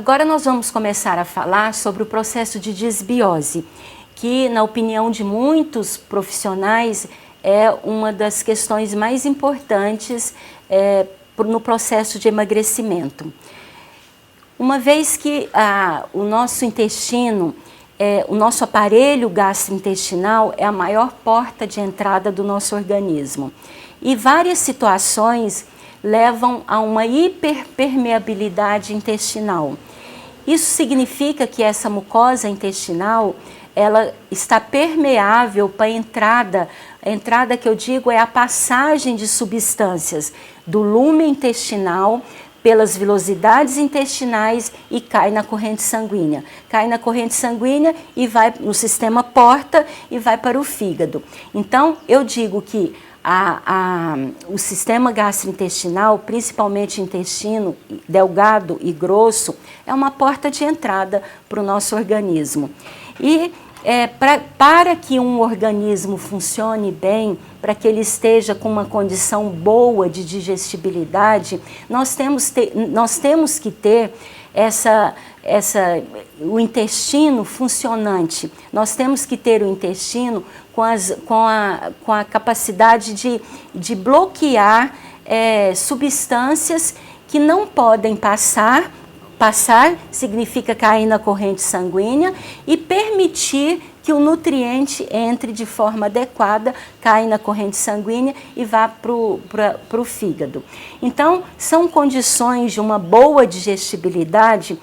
Agora nós vamos começar a falar sobre o processo de desbiose, que, na opinião de muitos profissionais, é uma das questões mais importantes no processo de emagrecimento. Uma vez que o nosso intestino, o nosso aparelho gastrointestinal é a maior porta de entrada do nosso organismo. E várias situações levam a uma hiperpermeabilidade intestinal. Isso significa que essa mucosa intestinal, ela está permeável para a entrada que eu digo é a passagem de substâncias do lume intestinal pelas vilosidades intestinais e cai na corrente sanguínea. Cai na corrente sanguínea e vai no sistema porta e vai para o fígado. Então, eu digo que o sistema gastrointestinal, principalmente intestino delgado e grosso, é uma porta de entrada para o nosso organismo. E para que um organismo funcione bem, para que ele esteja com uma condição boa de digestibilidade, nós temos que ter o intestino funcionante. Nós temos que ter o intestino com a capacidade de bloquear substâncias que não podem passar significa cair na corrente sanguínea e permitir que o nutriente entre de forma adequada, caia na corrente sanguínea e vá para o fígado. Então, são condições de uma boa digestibilidade.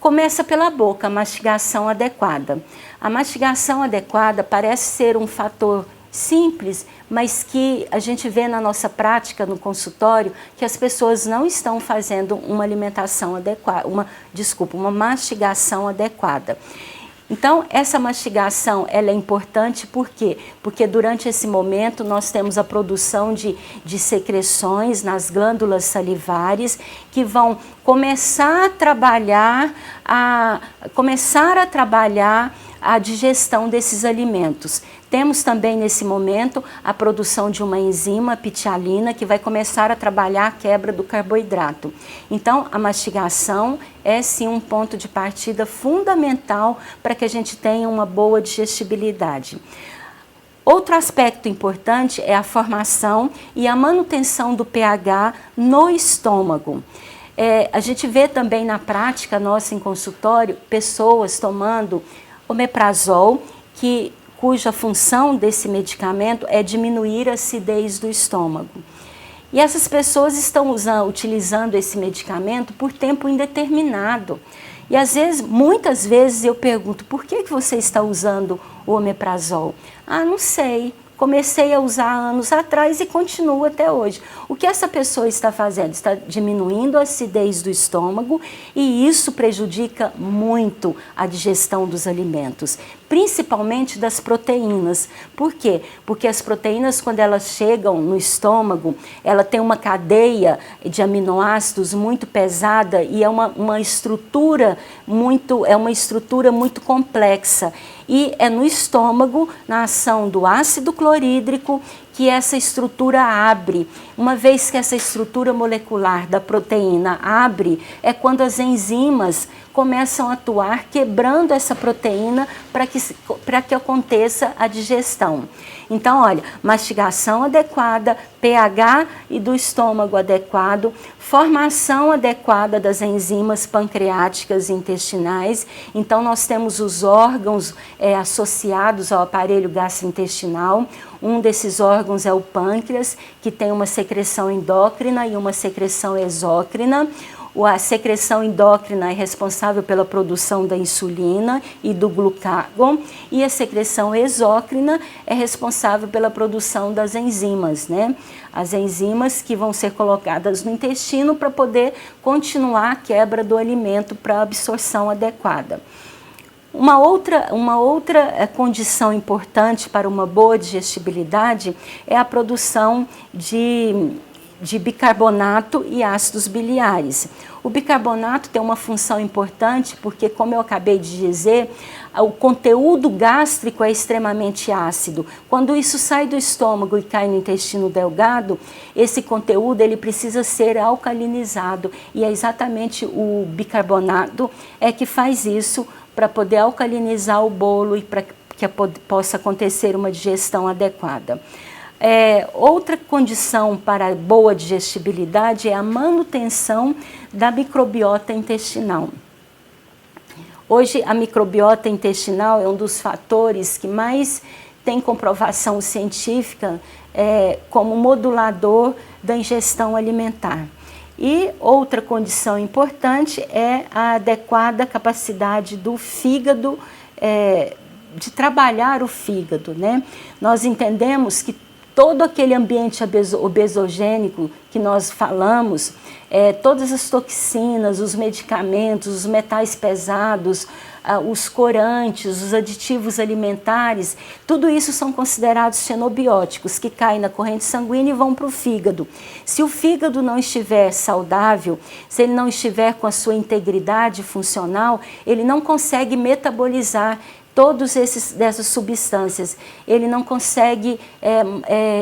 Começa pela boca, a mastigação adequada. A mastigação adequada parece ser um fator simples, mas que a gente vê na nossa prática no consultório que as pessoas não estão fazendo uma alimentação adequada, uma mastigação adequada. Então, essa mastigação ela é importante por quê? Porque durante esse momento nós temos a produção de secreções nas glândulas salivares que vão começar a trabalhar a digestão desses alimentos. Temos também nesse momento a produção de uma enzima, a pitialina, que vai começar a trabalhar a quebra do carboidrato. Então, a mastigação é sim um ponto de partida fundamental para que a gente tenha uma boa digestibilidade. Outro aspecto importante é a formação e a manutenção do pH no estômago. A gente vê também na prática nossa em consultório pessoas tomando omeprazol, cuja função desse medicamento é diminuir a acidez do estômago. E essas pessoas estão utilizando esse medicamento por tempo indeterminado. E muitas vezes eu pergunto, por que você está usando o omeprazol? Ah, não sei. Comecei a usar anos atrás e continuo até hoje. O que essa pessoa está fazendo? Está diminuindo a acidez do estômago e isso prejudica muito a digestão dos alimentos, principalmente das proteínas. Por quê? Porque as proteínas, quando elas chegam no estômago, ela tem uma cadeia de aminoácidos muito pesada e é uma estrutura muito complexa. E é no estômago, na ação do ácido clorídrico, que essa estrutura abre. Uma vez que essa estrutura molecular da proteína abre, é quando as enzimas começam a atuar quebrando essa proteína para que aconteça a digestão. Então, olha, mastigação adequada, pH e do estômago adequado, formação adequada das enzimas pancreáticas e intestinais. Então, nós temos os órgãos associados ao aparelho gastrointestinal. Um desses órgãos é o pâncreas, que tem uma secreção endócrina e uma secreção exócrina. A secreção endócrina é responsável pela produção da insulina e do glucagão e a secreção exócrina é responsável pela produção das enzimas, né? As enzimas que vão ser colocadas no intestino para poder continuar a quebra do alimento para a absorção adequada. Uma outra condição importante para uma boa digestibilidade é a produção de bicarbonato e ácidos biliares. O bicarbonato tem uma função importante porque, como eu acabei de dizer, o conteúdo gástrico é extremamente ácido. Quando isso sai do estômago e cai no intestino delgado, esse conteúdo ele precisa ser alcalinizado, e é exatamente o bicarbonato que faz isso para poder alcalinizar o bolo e para que possa acontecer uma digestão adequada. Outra condição para boa digestibilidade é a manutenção da microbiota intestinal. Hoje, a microbiota intestinal é um dos fatores que mais tem comprovação científica como modulador da ingestão alimentar. E outra condição importante é a adequada capacidade do fígado, de trabalhar o fígado, né? Nós entendemos que todo aquele ambiente obesogênico que nós falamos, todas as toxinas, os medicamentos, os metais pesados, os corantes, os aditivos alimentares, tudo isso são considerados xenobióticos, que caem na corrente sanguínea e vão para o fígado. Se o fígado não estiver saudável, se ele não estiver com a sua integridade funcional, ele não consegue metabolizar todas dessas substâncias, ele não consegue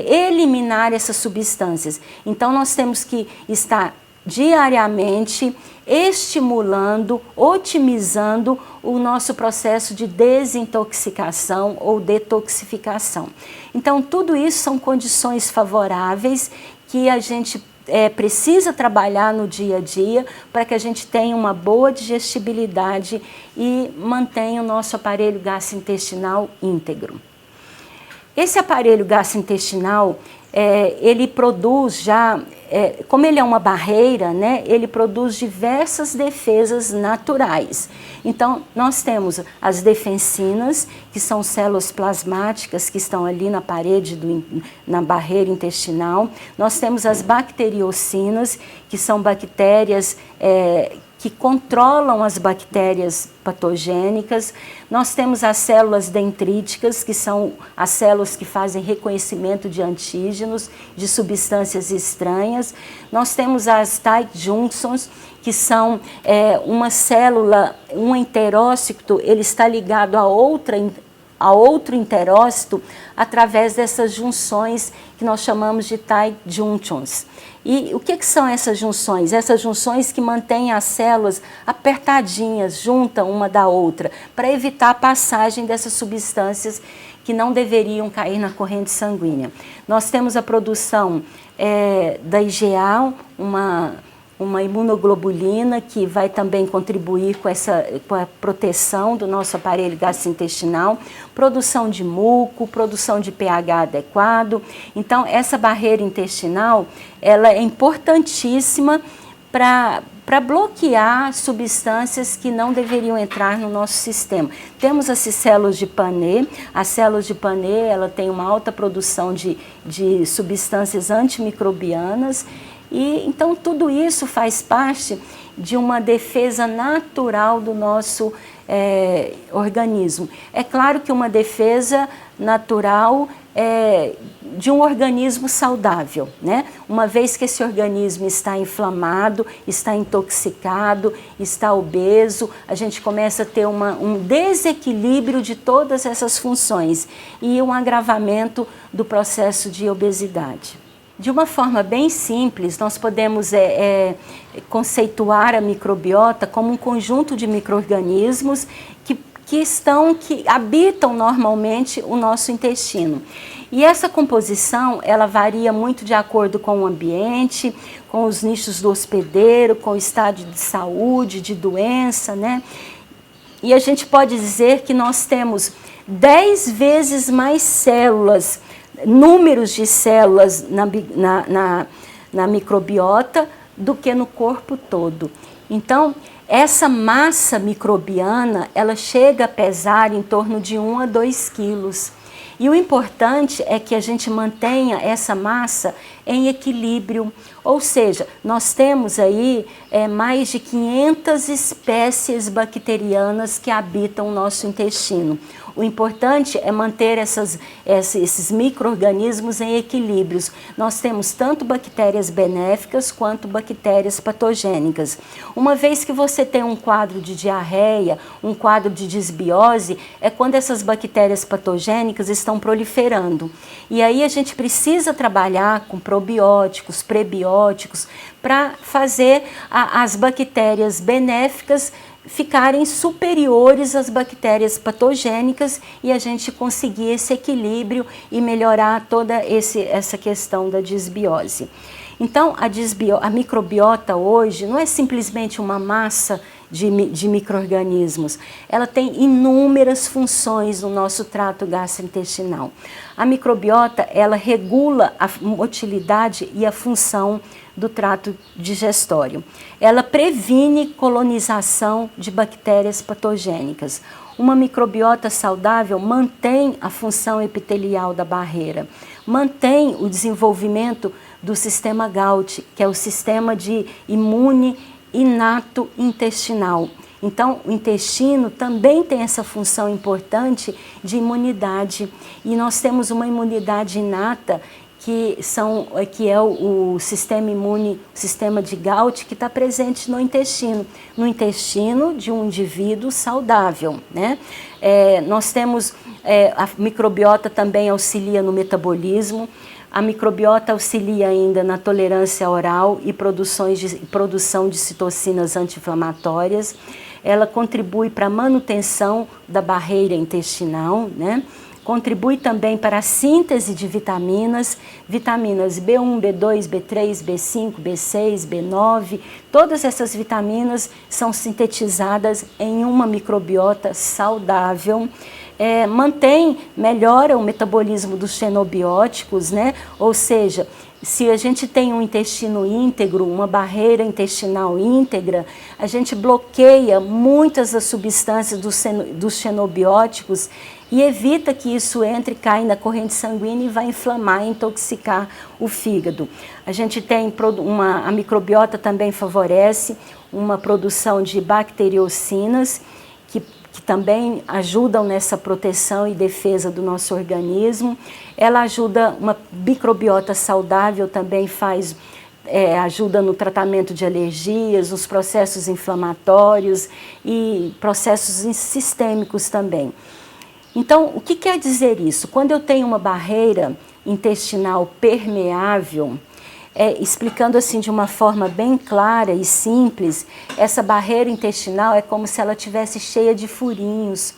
eliminar essas substâncias. Então, nós temos que estar diariamente estimulando, otimizando o nosso processo de desintoxicação ou detoxificação. Então, tudo isso são condições favoráveis que a gente precisa trabalhar no dia a dia para que a gente tenha uma boa digestibilidade e mantenha o nosso aparelho gastrointestinal íntegro. Esse aparelho gastrointestinal, ele produz já, como ele é uma barreira, né, ele produz diversas defesas naturais. Então, nós temos as defensinas, que são células plasmáticas que estão ali na parede, na barreira intestinal. Nós temos as bacteriocinas, que são bactérias que controlam as bactérias patogênicas. Nós temos as células dendríticas, que são as células que fazem reconhecimento de antígenos, de substâncias estranhas. Nós temos as tight junctions, que são uma célula, um enterócito, ele está ligado a outro enterócito através dessas junções que nós chamamos de tight junctions. E o que são essas junções? Essas junções que mantêm as células apertadinhas, juntam uma da outra, para evitar a passagem dessas substâncias que não deveriam cair na corrente sanguínea. Nós temos a produção da IgA, uma imunoglobulina que vai também contribuir com a proteção do nosso aparelho gastrointestinal, produção de muco, produção de pH adequado. Então, essa barreira intestinal, ela é importantíssima para bloquear substâncias que não deveriam entrar no nosso sistema. Temos as células de Pannet. As células de Pannet, ela tem uma alta produção de substâncias antimicrobianas. E então tudo isso faz parte de uma defesa natural do nosso organismo. É claro que uma defesa natural de um organismo saudável, né? Uma vez que esse organismo está inflamado, está intoxicado, está obeso, a gente começa a ter um desequilíbrio de todas essas funções e um agravamento do processo de obesidade. De uma forma bem simples, nós podemos conceituar a microbiota como um conjunto de micro-organismos que habitam normalmente o nosso intestino. E essa composição, ela varia muito de acordo com o ambiente, com os nichos do hospedeiro, com o estado de saúde, de doença, né? E a gente pode dizer que nós temos 10 vezes mais células, números de células na microbiota do que no corpo todo. Então, essa massa microbiana, ela chega a pesar em torno de 1 a 2 quilos. E o importante é que a gente mantenha essa massa em equilíbrio. Ou seja, nós temos aí mais de 500 espécies bacterianas que habitam o nosso intestino. O importante é manter esses micro-organismos em equilíbrios. Nós temos tanto bactérias benéficas quanto bactérias patogênicas. Uma vez que você tem um quadro de diarreia, um quadro de desbiose, é quando essas bactérias patogênicas estão proliferando. E aí a gente precisa trabalhar com probióticos, prebióticos, para fazer as bactérias benéficas ficarem superiores às bactérias patogênicas e a gente conseguir esse equilíbrio e melhorar toda essa questão da desbiose. Então, a microbiota hoje não é simplesmente uma massa de micro-organismos, ela tem inúmeras funções no nosso trato gastrointestinal. A microbiota, ela regula a motilidade e a função do trato digestório. Ela previne colonização de bactérias patogênicas. Uma microbiota saudável mantém a função epitelial da barreira, mantém o desenvolvimento do sistema GALT, que é o sistema de imune inato intestinal. Então, o intestino também tem essa função importante de imunidade. E nós temos uma imunidade inata que é o sistema imune, o sistema de GALT, que está presente no intestino de um indivíduo saudável, né? Nós temos, a microbiota também auxilia no metabolismo, a microbiota auxilia ainda na tolerância oral e produção de citocinas anti-inflamatórias, ela contribui para a manutenção da barreira intestinal, né? Contribui também para a síntese de vitaminas B1, B2, B3, B5, B6, B9. Todas essas vitaminas são sintetizadas em uma microbiota saudável. Melhora o metabolismo dos xenobióticos, né? Ou seja, se a gente tem um intestino íntegro, uma barreira intestinal íntegra, a gente bloqueia muitas das substâncias dos xenobióticos e evita que isso entre, cai na corrente sanguínea e vai inflamar e intoxicar o fígado. A gente tem a microbiota também favorece uma produção de bacteriocinas que também ajudam nessa proteção e defesa do nosso organismo. Ela ajuda, uma microbiota saudável também ajuda no tratamento de alergias, nos processos inflamatórios e processos sistêmicos também. Então, o que quer dizer isso? Quando eu tenho uma barreira intestinal permeável, explicando assim de uma forma bem clara e simples, essa barreira intestinal é como se ela estivesse cheia de furinhos.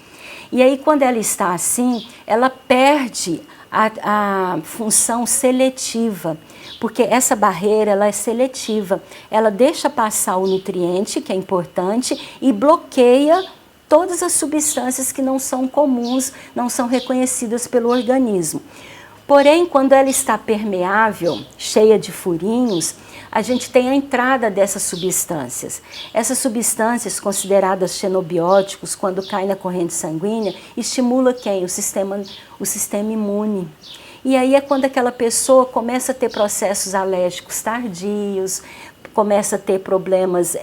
E aí, quando ela está assim, ela perde a função seletiva, porque essa barreira ela é seletiva, ela deixa passar o nutriente, que é importante, e bloqueia todas as substâncias que não são comuns, não são reconhecidas pelo organismo. Porém, quando ela está permeável, cheia de furinhos, a gente tem a entrada dessas substâncias. Essas substâncias, consideradas xenobióticos, quando caem na corrente sanguínea, estimula quem? O sistema imune. E aí é quando aquela pessoa começa a ter processos alérgicos tardios, começa a ter problemas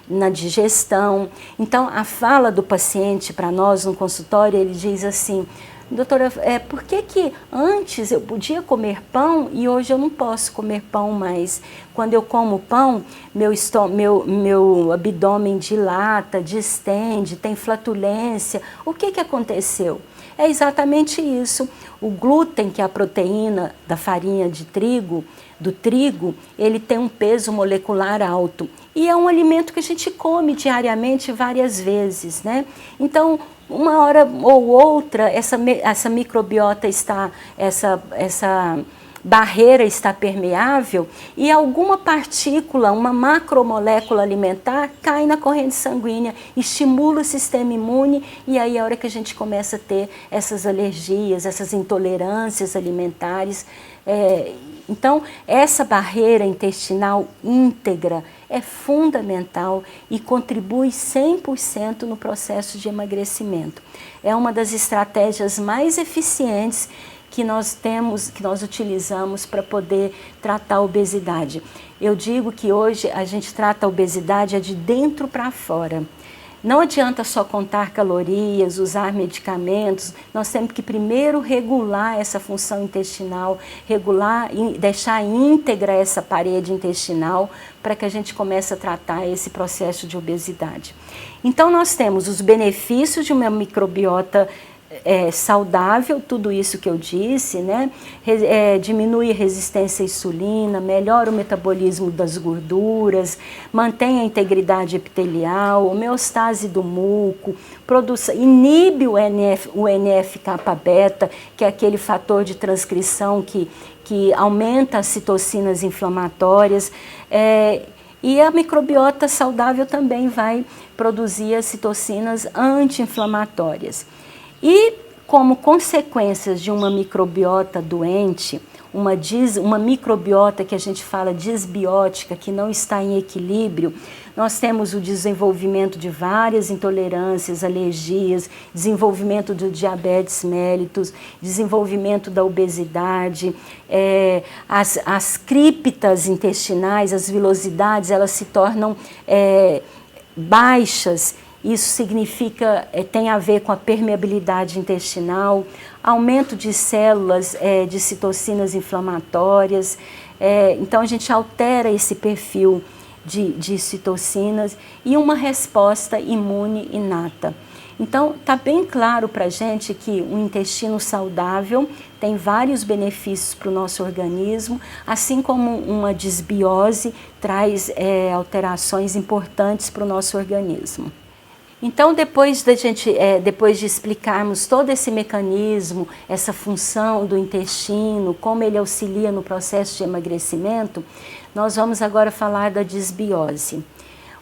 na digestão. Então, a fala do paciente para nós no consultório, ele diz assim: doutora, por que antes eu podia comer pão e hoje eu não posso comer pão mais? Quando eu como pão, meu abdômen dilata, distende, tem flatulência. O que aconteceu? É exatamente isso. O glúten, que é a proteína da farinha de trigo, do trigo, ele tem um peso molecular alto. E é um alimento que a gente come diariamente várias vezes, né? Então, uma hora ou outra, essa microbiota está, essa barreira está permeável e alguma partícula, uma macromolécula alimentar, cai na corrente sanguínea, estimula o sistema imune e aí é a hora que a gente começa a ter essas alergias, essas intolerâncias alimentares. Então, essa barreira intestinal íntegra é fundamental e contribui 100% no processo de emagrecimento. É uma das estratégias mais eficientes que nós temos, que nós utilizamos para poder tratar a obesidade. Eu digo que hoje a gente trata a obesidade de dentro para fora. Não adianta só contar calorias, usar medicamentos, nós temos que primeiro regular essa função intestinal, regular e deixar íntegra essa parede intestinal para que a gente comece a tratar esse processo de obesidade. Então nós temos os benefícios de uma microbiota saudável, tudo isso que eu disse, né? Diminui a resistência à insulina, melhora o metabolismo das gorduras, mantém a integridade epitelial, homeostase do muco, inibe o NF-kappa-beta, que é aquele fator de transcrição que aumenta as citocinas inflamatórias, e a microbiota saudável também vai produzir as citocinas anti-inflamatórias. E como consequências de uma microbiota doente, uma microbiota que a gente fala disbiótica, que não está em equilíbrio, nós temos o desenvolvimento de várias intolerâncias, alergias, desenvolvimento do diabetes mellitus, desenvolvimento da obesidade, as criptas intestinais, as vilosidades, elas se tornam baixas. Isso significa, tem a ver com a permeabilidade intestinal, aumento de células de citocinas inflamatórias. Então a gente altera esse perfil de citocinas e uma resposta imune inata. Então está bem claro para a gente que um intestino saudável tem vários benefícios para o nosso organismo, assim como uma disbiose traz alterações importantes para o nosso organismo. Então, depois de explicarmos todo esse mecanismo, essa função do intestino, como ele auxilia no processo de emagrecimento, nós vamos agora falar da disbiose.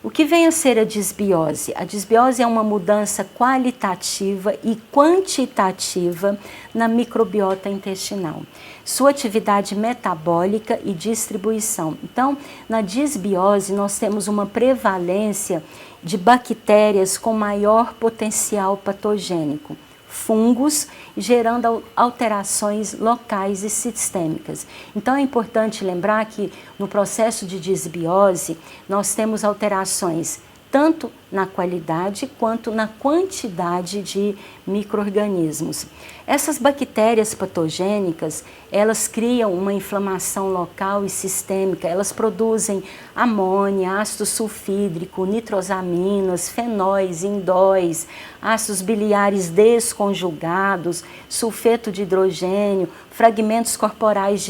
O que vem a ser a disbiose? A disbiose é uma mudança qualitativa e quantitativa na microbiota intestinal, sua atividade metabólica e distribuição. Então, na disbiose, nós temos uma prevalência de bactérias com maior potencial patogênico, fungos, gerando alterações locais e sistêmicas. Então é importante lembrar que no processo de disbiose nós temos alterações tanto na qualidade quanto na quantidade de micro-organismos. Essas bactérias patogênicas, elas criam uma inflamação local e sistêmica, elas produzem amônia, ácido sulfídrico, nitrosaminas, fenóis, indóis, ácidos biliares desconjugados, sulfeto de hidrogênio, fragmentos corporais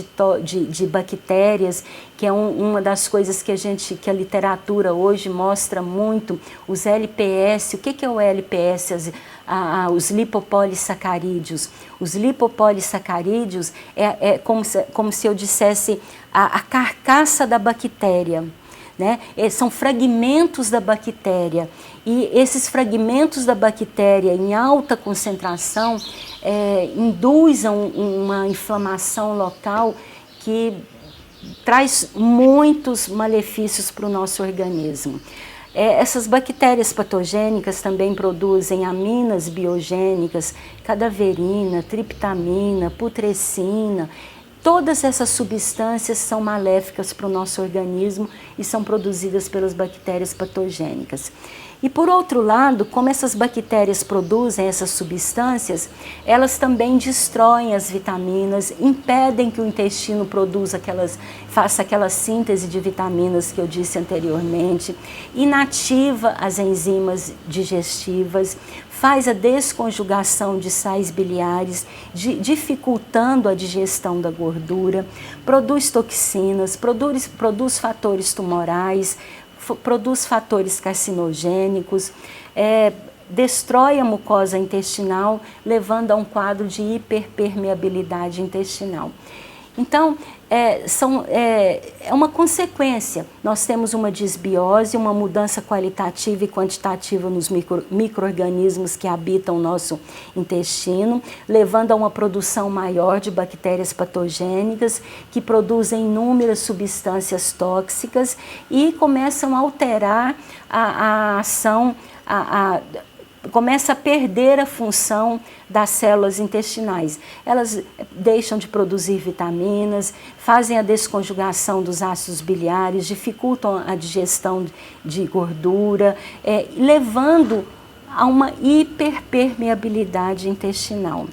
de bactérias, que é uma das coisas que a literatura hoje mostra muito, os LPS. O que é o LPS? Os lipopolissacarídeos. Os lipopolissacarídeos é como se eu dissesse a carcaça da bactéria, né? São fragmentos da bactéria, e esses fragmentos da bactéria em alta concentração induzem uma inflamação local que traz muitos malefícios para o nosso organismo. Essas bactérias patogênicas também produzem aminas biogênicas, cadaverina, triptamina, putrescina. Todas essas substâncias são maléficas para o nosso organismo e são produzidas pelas bactérias patogênicas. E por outro lado, como essas bactérias produzem essas substâncias, elas também destroem as vitaminas, impedem que o intestino faça aquela síntese de vitaminas que eu disse anteriormente, inativa as enzimas digestivas, faz a desconjugação de sais biliares, dificultando a digestão da gordura, produz toxinas, produz fatores tumorais, produz fatores carcinogênicos, destrói a mucosa intestinal, levando a um quadro de hiperpermeabilidade intestinal. Então, é uma consequência. Nós temos uma disbiose, uma mudança qualitativa e quantitativa nos micro-organismos que habitam o nosso intestino, levando a uma produção maior de bactérias patogênicas que produzem inúmeras substâncias tóxicas e começam a alterar a ação, começa a perder a função das células intestinais. Elas deixam de produzir vitaminas, fazem a desconjugação dos ácidos biliares, dificultam a digestão de gordura, levando a uma hiperpermeabilidade intestinal.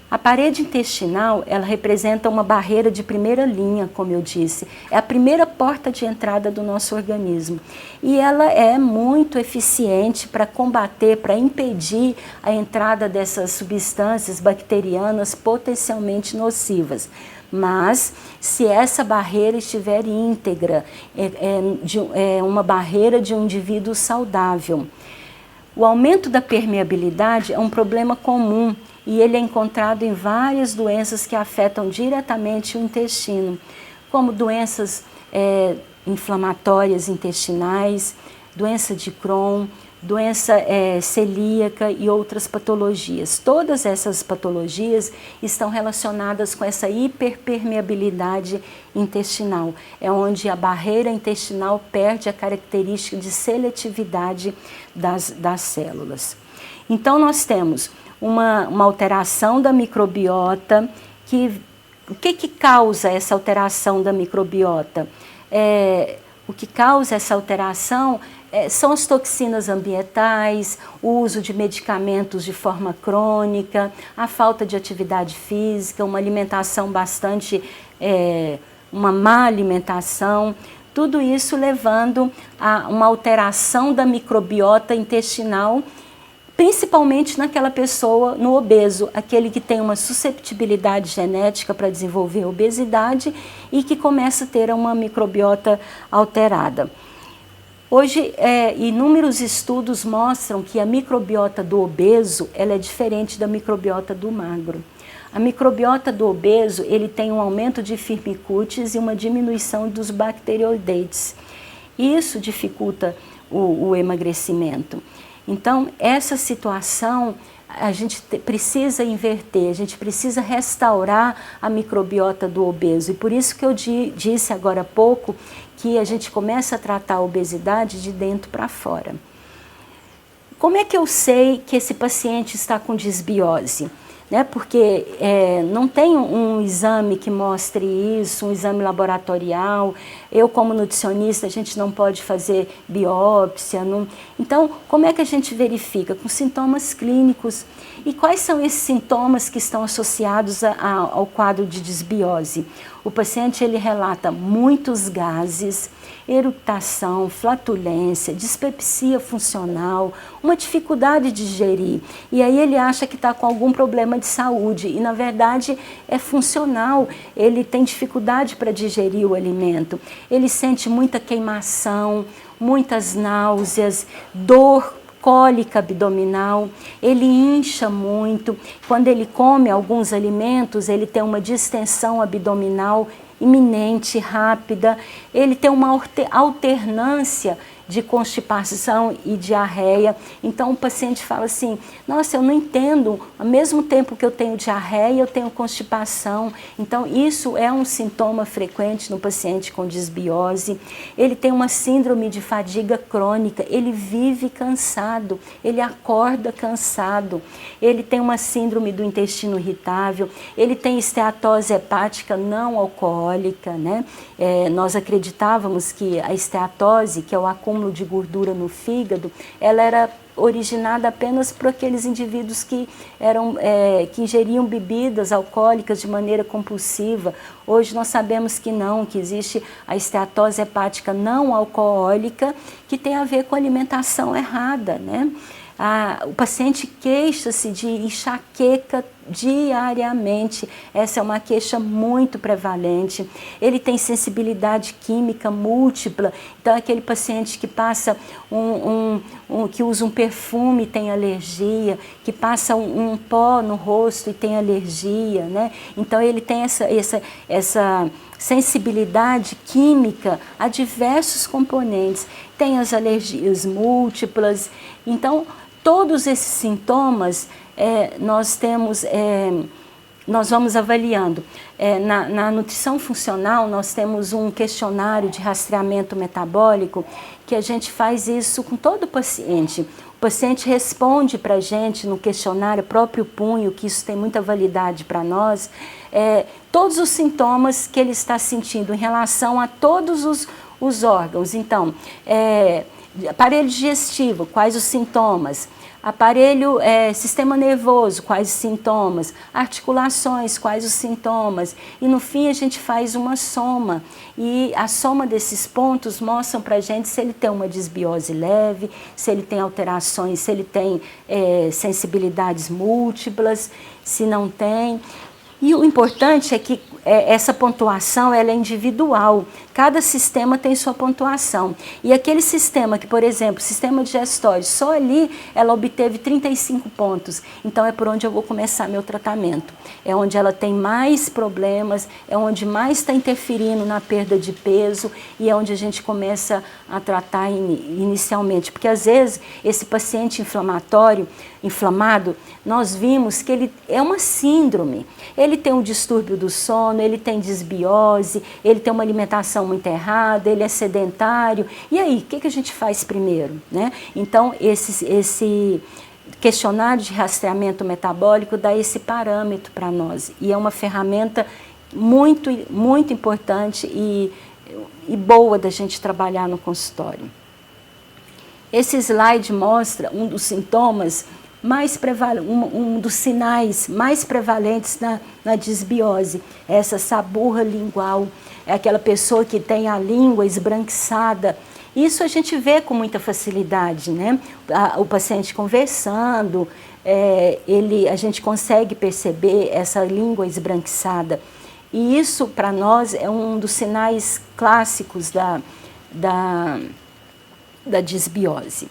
A parede intestinal, ela representa uma barreira de primeira linha, como eu disse. É a primeira porta de entrada do nosso organismo. E ela é muito eficiente para combater, para impedir a entrada dessas substâncias bacterianas potencialmente nocivas. Mas, se essa barreira estiver íntegra, é uma barreira de um indivíduo saudável. O aumento da permeabilidade é um problema comum e ele é encontrado em várias doenças que afetam diretamente o intestino, como doenças inflamatórias intestinais, doença de Crohn, doença celíaca e outras patologias. Todas essas patologias estão relacionadas com essa hiperpermeabilidade intestinal. É onde a barreira intestinal perde a característica de seletividade das células. Então, nós temos uma alteração da microbiota. O que causa essa alteração da microbiota? O que causa essa alteração são as toxinas ambientais, o uso de medicamentos de forma crônica, a falta de atividade física, uma alimentação uma má alimentação, tudo isso levando a uma alteração da microbiota intestinal, principalmente naquela pessoa, no obeso, aquele que tem uma susceptibilidade genética para desenvolver obesidade e que começa a ter uma microbiota alterada. Hoje, inúmeros estudos mostram que a microbiota do obeso ela é diferente da microbiota do magro. A microbiota do obeso ele tem um aumento de firmicutes e uma diminuição dos bacteroidetes. Isso dificulta o emagrecimento. Então, essa situação a gente precisa inverter, a gente precisa restaurar a microbiota do obeso. E por isso que eu disse agora há pouco que a gente começa a tratar a obesidade de dentro para fora. Como é que eu sei que esse paciente está com disbiose? Porque não tem um exame que mostre isso, um exame laboratorial. Eu, como nutricionista, a gente não pode fazer biópsia. Então, como é que a gente verifica? Com sintomas clínicos. E quais são esses sintomas que estão associados ao quadro de disbiose? O paciente ele relata muitos gases, eructação, flatulência, dispepsia funcional, uma dificuldade de digerir. E aí ele acha que está com algum problema de saúde e na verdade é funcional, ele tem dificuldade para digerir o alimento. Ele sente muita queimação, muitas náuseas, dor, cólica abdominal, ele incha muito. Quando ele come alguns alimentos, ele tem uma distensão abdominal iminente, rápida, ele tem uma alternância de constipação e diarreia. Então o paciente fala assim, nossa, eu não entendo, ao mesmo tempo que eu tenho diarreia, eu tenho constipação. Então isso é um sintoma frequente no paciente com disbiose. Ele tem uma síndrome de fadiga crônica, ele vive cansado, ele acorda cansado, ele tem uma síndrome do intestino irritável, ele tem esteatose hepática não alcoólica, né? Nós acreditávamos que a esteatose, que é o acúmulo de gordura no fígado, ela era originada apenas por aqueles indivíduos que ingeriam bebidas alcoólicas de maneira compulsiva. Hoje nós sabemos que não, que existe a esteatose hepática não alcoólica, que tem a ver com alimentação errada, né? O paciente queixa-se de enxaqueca diariamente, essa é uma queixa muito prevalente. Ele tem sensibilidade química múltipla, então aquele paciente que passa que usa um perfume e tem alergia, que passa um pó no rosto e tem alergia, né? Então ele tem essa sensibilidade química a diversos componentes, tem as alergias múltiplas. Então todos esses sintomas nós vamos avaliando. Na nutrição funcional, nós temos um questionário de rastreamento metabólico que a gente faz isso com todo paciente. O paciente responde para a gente no questionário, próprio punho, que isso tem muita validade para nós, todos os sintomas que ele está sentindo em relação a todos os órgãos. Então, aparelho digestivo, quais os sintomas? Aparelho, sistema nervoso, quais os sintomas? Articulações, quais os sintomas? E no fim a gente faz uma soma. E a soma desses pontos mostram para a gente se ele tem uma desbiose leve, se ele tem alterações, se ele tem sensibilidades múltiplas, se não tem. E o importante é que essa pontuação ela é individual, cada sistema tem sua pontuação. E aquele sistema que, por exemplo, sistema digestório, só ali ela obteve 35 pontos, então é por onde eu vou começar meu tratamento. É onde ela tem mais problemas, é onde mais está interferindo na perda de peso e é onde a gente começa a tratar inicialmente. Porque às vezes esse paciente inflamado, nós vimos que ele é uma síndrome. Ele tem um distúrbio do sono, ele tem desbiose, ele tem uma alimentação muito errada, ele é sedentário. E aí, o que a gente faz primeiro, né? Então, esse questionário de rastreamento metabólico dá esse parâmetro para nós. E é uma ferramenta muito, muito importante e boa da gente trabalhar no consultório. Esse slide mostra um dos sintomas um dos sinais mais prevalentes na desbiose, essa saburra lingual, é aquela pessoa que tem a língua esbranquiçada. Isso a gente vê com muita facilidade, né? O paciente conversando, a gente consegue perceber essa língua esbranquiçada. E isso, para nós, é um dos sinais clássicos da desbiose.